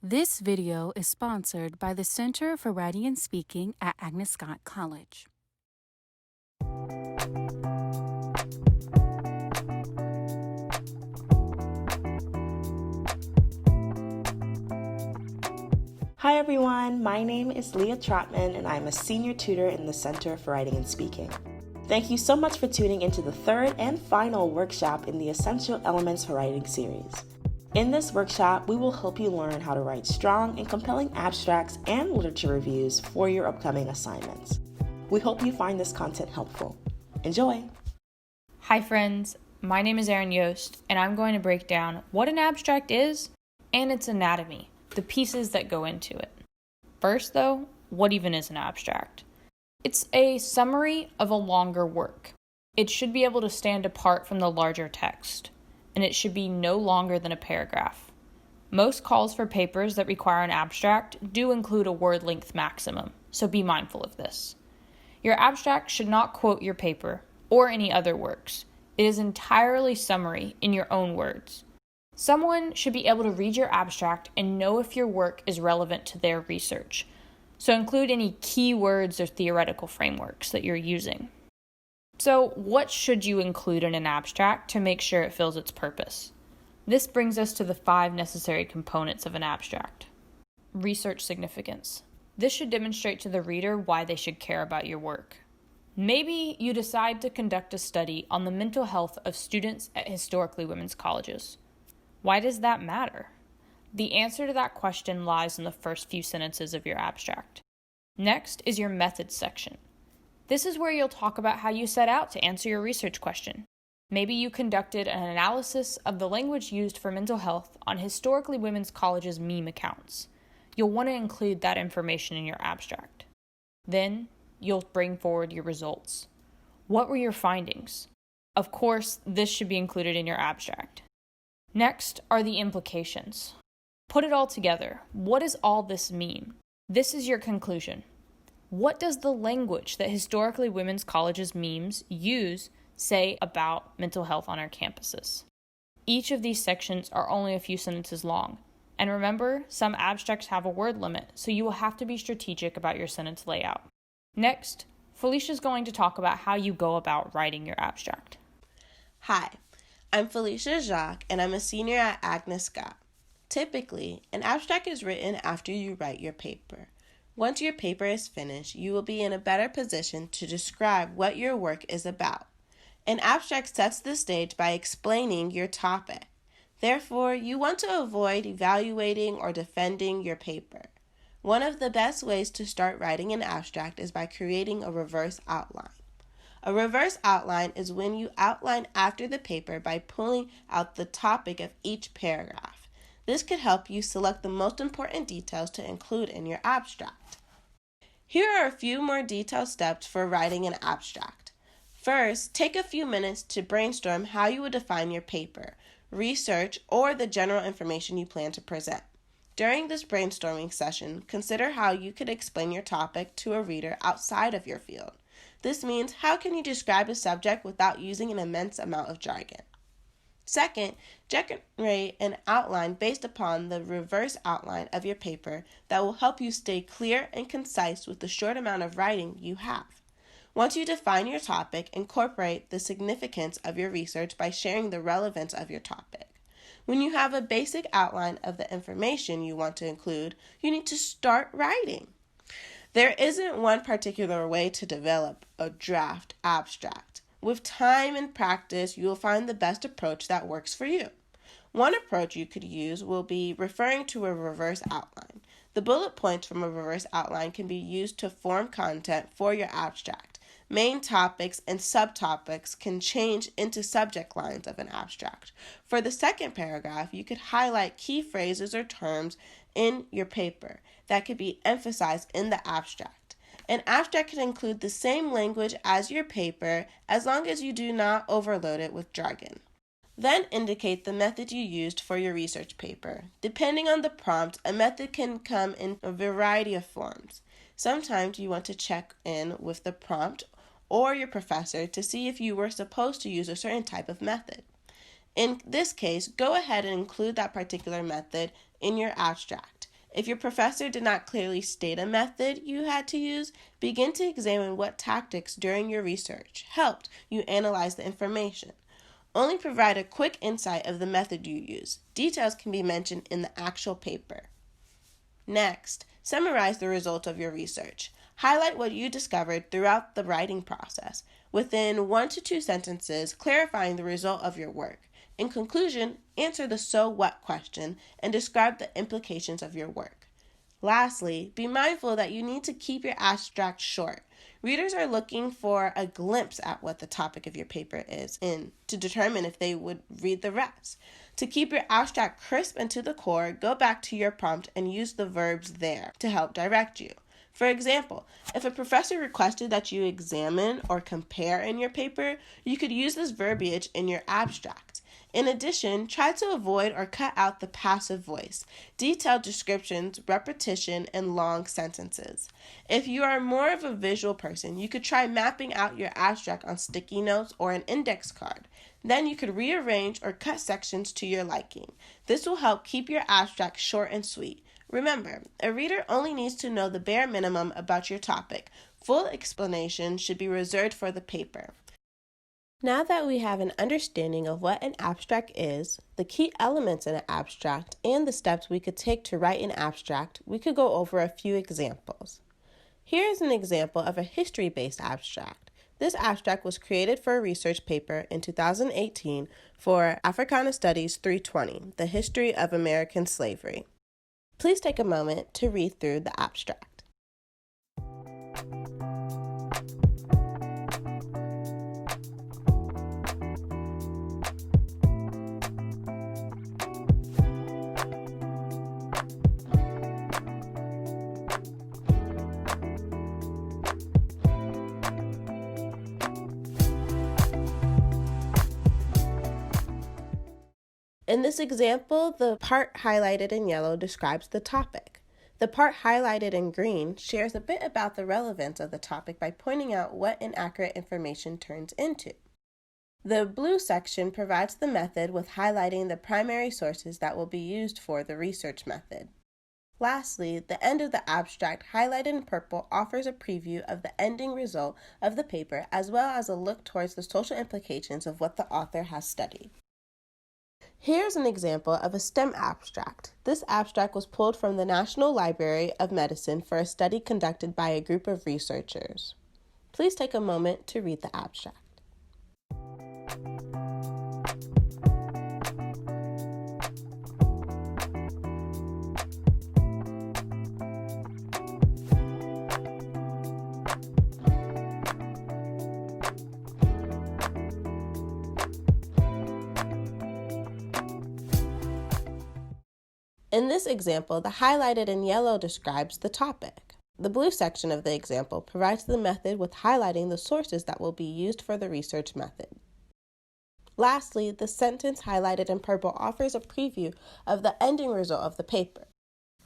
This video is sponsored by the Center for Writing and Speaking at Agnes Scott College. Hi everyone, my name is Leah Trotman and I'm a senior tutor in the Center for Writing and Speaking. Thank you so much for tuning into the third and final workshop in the Essential Elements for Writing series. In this workshop, we will help you learn how to write strong and compelling abstracts and literature reviews for your upcoming assignments. We hope you find this content helpful. Enjoy! Hi friends, my name is Arin Yost, and I'm going to break down what an abstract is and its anatomy, the pieces that go into it. First though, what even is an abstract? It's a summary of a longer work. It should be able to stand apart from the larger text, and it should be no longer than a paragraph. Most calls for papers that require an abstract do include a word length maximum, so be mindful of this. Your abstract should not quote your paper or any other works. It is entirely summary in your own words. Someone should be able to read your abstract and know if your work is relevant to their research, so include any keywords or theoretical frameworks that you're using. So, what should you include in an abstract to make sure it fills its purpose? This brings us to the 5 necessary components of an abstract. Research significance. This should demonstrate to the reader why they should care about your work. Maybe you decide to conduct a study on the mental health of students at historically women's colleges. Why does that matter? The answer to that question lies in the first few sentences of your abstract. Next is your methods section. This is where you'll talk about how you set out to answer your research question. Maybe you conducted an analysis of the language used for mental health on historically women's colleges' meme accounts. You'll want to include that information in your abstract. Then, you'll bring forward your results. What were your findings? Of course, this should be included in your abstract. Next are the implications. Put it all together. What does all this mean? This is your conclusion. What does the language that historically women's colleges memes use say about mental health on our campuses? Each of these sections are only a few sentences long. And remember, some abstracts have a word limit, so you will have to be strategic about your sentence layout. Next, Felicia is going to talk about how you go about writing your abstract. Hi, I'm Felicia Jacques, and I'm a senior at Agnes Scott. Typically, an abstract is written after you write your paper. Once your paper is finished, you will be in a better position to describe what your work is about. An abstract sets the stage by explaining your topic. Therefore, you want to avoid evaluating or defending your paper. One of the best ways to start writing an abstract is by creating a reverse outline. A reverse outline is when you outline after the paper by pulling out the topic of each paragraph. This could help you select the most important details to include in your abstract. Here are a few more detailed steps for writing an abstract. First, take a few minutes to brainstorm how you would define your paper, research, or the general information you plan to present. During this brainstorming session, consider how you could explain your topic to a reader outside of your field. This means, how can you describe a subject without using an immense amount of jargon? Second, generate an outline based upon the reverse outline of your paper that will help you stay clear and concise with the short amount of writing you have. Once you define your topic, incorporate the significance of your research by sharing the relevance of your topic. When you have a basic outline of the information you want to include, you need to start writing. There isn't one particular way to develop a draft abstract. With time and practice, you will find the best approach that works for you. One approach you could use will be referring to a reverse outline. The bullet points from a reverse outline can be used to form content for your abstract. Main topics and subtopics can change into subject lines of an abstract. For the second paragraph, you could highlight key phrases or terms in your paper that could be emphasized in the abstract. An abstract can include the same language as your paper as long as you do not overload it with jargon. Then indicate the method you used for your research paper. Depending on the prompt, a method can come in a variety of forms. Sometimes you want to check in with the prompt or your professor to see if you were supposed to use a certain type of method. In this case, go ahead and include that particular method in your abstract. If your professor did not clearly state a method you had to use, begin to examine what tactics during your research helped you analyze the information. Only provide a quick insight of the method you use. Details can be mentioned in the actual paper. Next, summarize the results of your research. Highlight what you discovered throughout the writing process, within 1 to 2 sentences clarifying the result of your work. In conclusion, answer the so what question and describe the implications of your work. Lastly, be mindful that you need to keep your abstract short. Readers are looking for a glimpse at what the topic of your paper is to determine if they would read the rest. To keep your abstract crisp and to the core, go back to your prompt and use the verbs there to help direct you. For example, if a professor requested that you examine or compare in your paper, you could use this verbiage in your abstract. In addition, try to avoid or cut out the passive voice, detailed descriptions, repetition, and long sentences. If you are more of a visual person, you could try mapping out your abstract on sticky notes or an index card. Then you could rearrange or cut sections to your liking. This will help keep your abstract short and sweet. Remember, a reader only needs to know the bare minimum about your topic. Full explanation should be reserved for the paper. Now that we have an understanding of what an abstract is, the key elements in an abstract, and the steps we could take to write an abstract, we could go over a few examples. Here is an example of a history-based abstract. This abstract was created for a research paper in 2018 for Africana Studies 320, The History of American Slavery. Please take a moment to read through the abstract. In this example, the part highlighted in yellow describes the topic. The part highlighted in green shares a bit about the relevance of the topic by pointing out what inaccurate information turns into. The blue section provides the method with highlighting the primary sources that will be used for the research method. Lastly, the end of the abstract, highlighted in purple, offers a preview of the ending result of the paper as well as a look towards the social implications of what the author has studied. Here's an example of a STEM abstract. This abstract was pulled from the National Library of Medicine for a study conducted by a group of researchers. Please take a moment to read the abstract. In this example, the highlighted in yellow describes the topic. The blue section of the example provides the method with highlighting the sources that will be used for the research method. Lastly, the sentence highlighted in purple offers a preview of the ending result of the paper.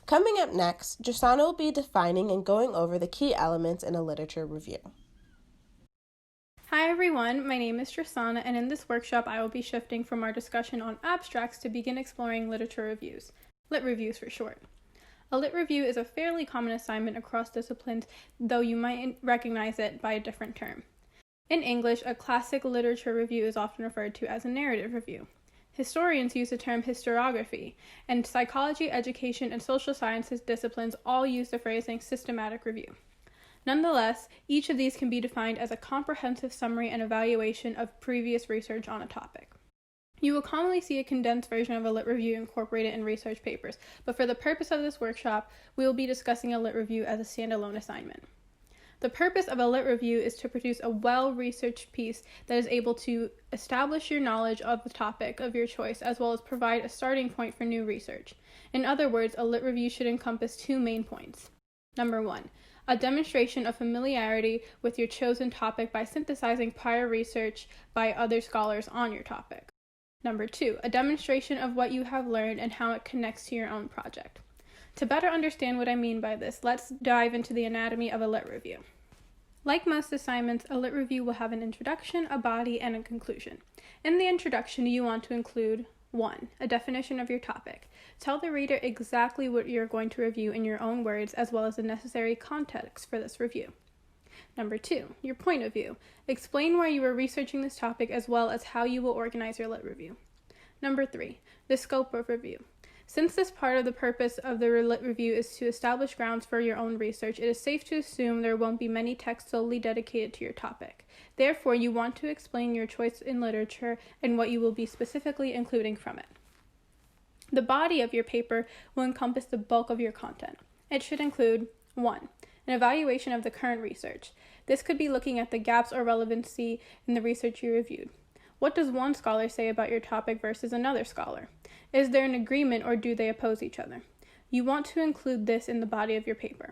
Coming up next, Drisana will be defining and going over the key elements in a literature review. Hi everyone, my name is Drisana, and in this workshop I will be shifting from our discussion on abstracts to begin exploring literature reviews. Lit reviews for short. A lit review is a fairly common assignment across disciplines, though you might recognize it by a different term. In English, a classic literature review is often referred to as a narrative review. Historians use the term historiography, and psychology, education, and social sciences disciplines all use the phrasing systematic review. Nonetheless, each of these can be defined as a comprehensive summary and evaluation of previous research on a topic. You will commonly see a condensed version of a lit review incorporated in research papers, but for the purpose of this workshop, we will be discussing a lit review as a standalone assignment. The purpose of a lit review is to produce a well-researched piece that is able to establish your knowledge of the topic of your choice, as well as provide a starting point for new research. In other words, a lit review should encompass 2 main points. Number 1, a demonstration of familiarity with your chosen topic by synthesizing prior research by other scholars on your topic. Number 2, a demonstration of what you have learned and how it connects to your own project. To better understand what I mean by this, let's dive into the anatomy of a lit review. Like most assignments, a lit review will have an introduction, a body, and a conclusion. In the introduction, you want to include 1. A definition of your topic. Tell the reader exactly what you're going to review in your own words, as well as the necessary context for this review. Number 2. Your point of view. Explain why you are researching this topic, as well as how you will organize your lit review. Number 3. The scope of review. Since this part of the purpose of the lit review is to establish grounds for your own research, it is safe to assume there won't be many texts solely dedicated to your topic. Therefore, you want to explain your choice in literature and what you will be specifically including from it. The body of your paper will encompass the bulk of your content. It should include 1. An evaluation of the current research. This could be looking at the gaps or relevancy in the research you reviewed. What does one scholar say about your topic versus another scholar? Is there an agreement or do they oppose each other? You want to include this in the body of your paper.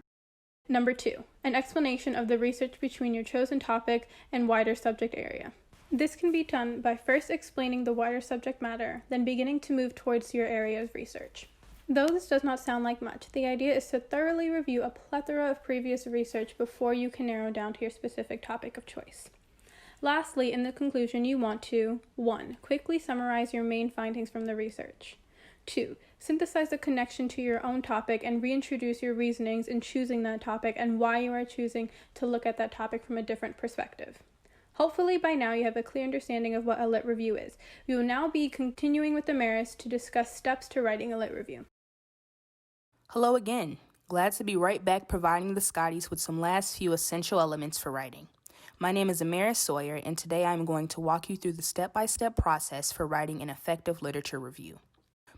Number 2, an explanation of the research between your chosen topic and wider subject area. This can be done by first explaining the wider subject matter, then beginning to move towards your area of research. Though this does not sound like much, the idea is to thoroughly review a plethora of previous research before you can narrow down to your specific topic of choice. Lastly, in the conclusion, you want to 1. Quickly summarize your main findings from the research. 2. Synthesize the connection to your own topic and reintroduce your reasonings in choosing that topic and why you are choosing to look at that topic from a different perspective. Hopefully by now you have a clear understanding of what a lit review is. We will now be continuing with Amaris to discuss steps to writing a lit review. Hello again. Glad to be right back providing the Scotties with some last few essential elements for writing. My name is Amaris Sawyer, and today I'm going to walk you through the step-by-step process for writing an effective literature review.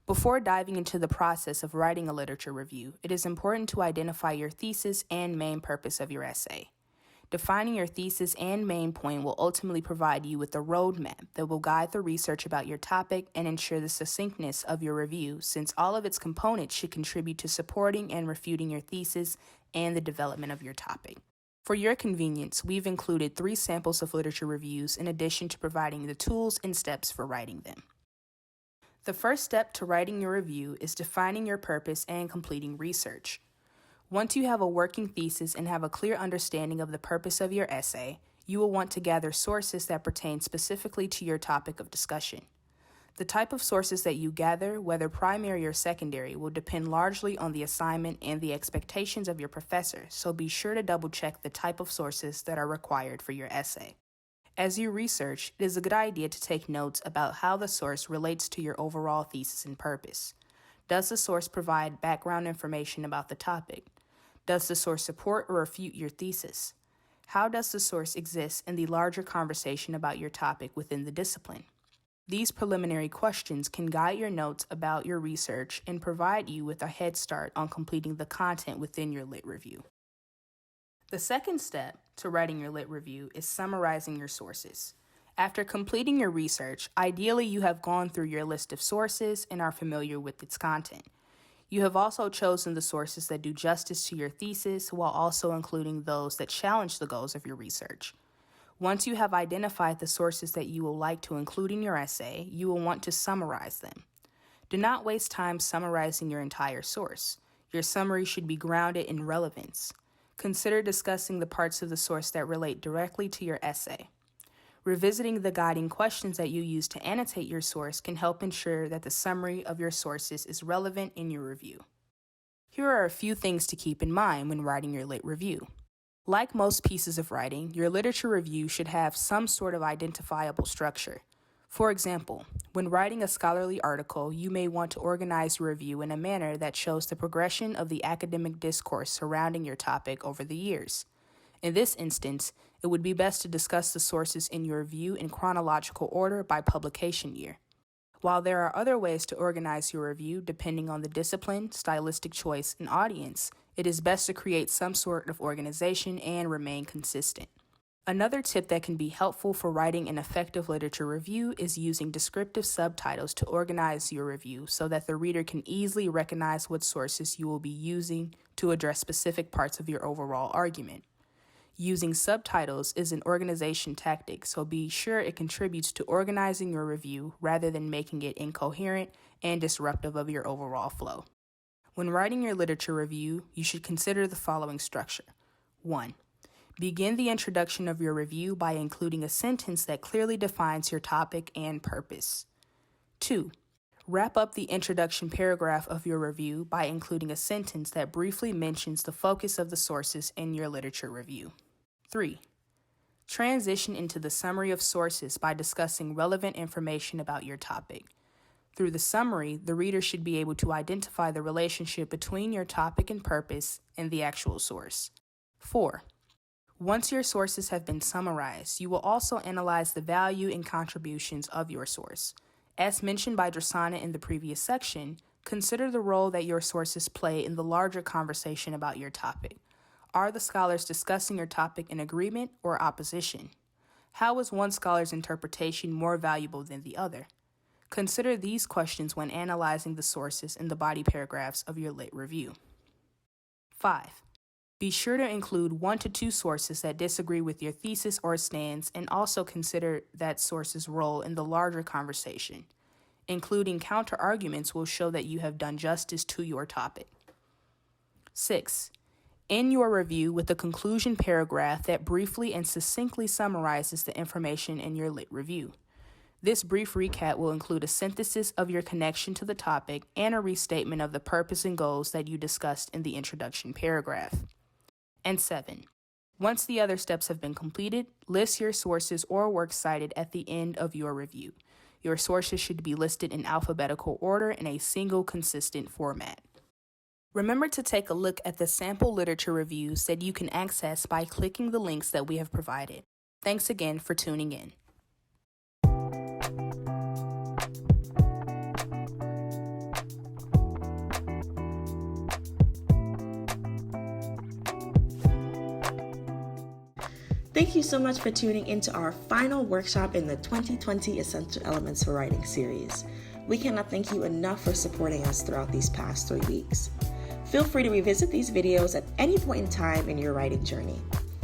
Before diving into the process of writing a literature review, it is important to identify your thesis and main purpose of your essay. Defining your thesis and main point will ultimately provide you with a roadmap that will guide the research about your topic and ensure the succinctness of your review, since all of its components should contribute to supporting and refuting your thesis and the development of your topic. For your convenience, we've included 3 samples of literature reviews in addition to providing the tools and steps for writing them. The first step to writing your review is defining your purpose and completing research. Once you have a working thesis and have a clear understanding of the purpose of your essay, you will want to gather sources that pertain specifically to your topic of discussion. The type of sources that you gather, whether primary or secondary, will depend largely on the assignment and the expectations of your professor, so be sure to double-check the type of sources that are required for your essay. As you research, it is a good idea to take notes about how the source relates to your overall thesis and purpose. Does the source provide background information about the topic? Does the source support or refute your thesis? How does the source exist in the larger conversation about your topic within the discipline? These preliminary questions can guide your notes about your research and provide you with a head start on completing the content within your lit review. The second step to writing your lit review is summarizing your sources. After completing your research, ideally you have gone through your list of sources and are familiar with its content. You have also chosen the sources that do justice to your thesis while also including those that challenge the goals of your research. Once you have identified the sources that you will like to include in your essay, you will want to summarize them. Do not waste time summarizing your entire source. Your summary should be grounded in relevance. Consider discussing the parts of the source that relate directly to your essay. Revisiting the guiding questions that you use to annotate your source can help ensure that the summary of your sources is relevant in your review. Here are a few things to keep in mind when writing your lit review. Like most pieces of writing, your literature review should have some sort of identifiable structure. For example, when writing a scholarly article, you may want to organize your review in a manner that shows the progression of the academic discourse surrounding your topic over the years. In this instance, it would be best to discuss the sources in your review in chronological order by publication year. While there are other ways to organize your review depending on the discipline, stylistic choice, and audience, it is best to create some sort of organization and remain consistent. Another tip that can be helpful for writing an effective literature review is using descriptive subtitles to organize your review so that the reader can easily recognize what sources you will be using to address specific parts of your overall argument. Using subtitles is an organization tactic, so be sure it contributes to organizing your review rather than making it incoherent and disruptive of your overall flow. When writing your literature review, you should consider the following structure. 1. Begin the introduction of your review by including a sentence that clearly defines your topic and purpose. 2. Wrap up the introduction paragraph of your review by including a sentence that briefly mentions the focus of the sources in your literature review. 3. Transition into the summary of sources by discussing relevant information about your topic. Through the summary, the reader should be able to identify the relationship between your topic and purpose and the actual source. 4. Once your sources have been summarized, you will also analyze the value and contributions of your source. As mentioned by Drisana in the previous section, consider the role that your sources play in the larger conversation about your topic. Are the scholars discussing your topic in agreement or opposition? How is one scholar's interpretation more valuable than the other? Consider these questions when analyzing the sources in the body paragraphs of your lit review. 5. Be sure to include 1 to 2 sources that disagree with your thesis or stance, and also consider that source's role in the larger conversation. Including counter-arguments will show that you have done justice to your topic. 6. End your review with a conclusion paragraph that briefly and succinctly summarizes the information in your lit review. This brief recap will include a synthesis of your connection to the topic and a restatement of the purpose and goals that you discussed in the introduction paragraph. And 7. Once the other steps have been completed, list your sources or works cited at the end of your review. Your sources should be listed in alphabetical order in a single consistent format. Remember to take a look at the sample literature reviews that you can access by clicking the links that we have provided. Thanks again for tuning in. Thank you so much for tuning into our final workshop in the 2020 Essential Elements for Writing series. We cannot thank you enough for supporting us throughout these past 3 weeks. Feel free to revisit these videos at any point in time in your writing journey.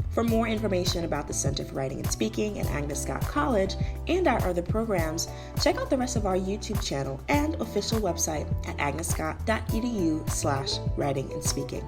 For more information about the Center for Writing and Speaking at Agnes Scott College and our other programs, check out the rest of our YouTube channel and official website at agnescott.edu/writing and speaking.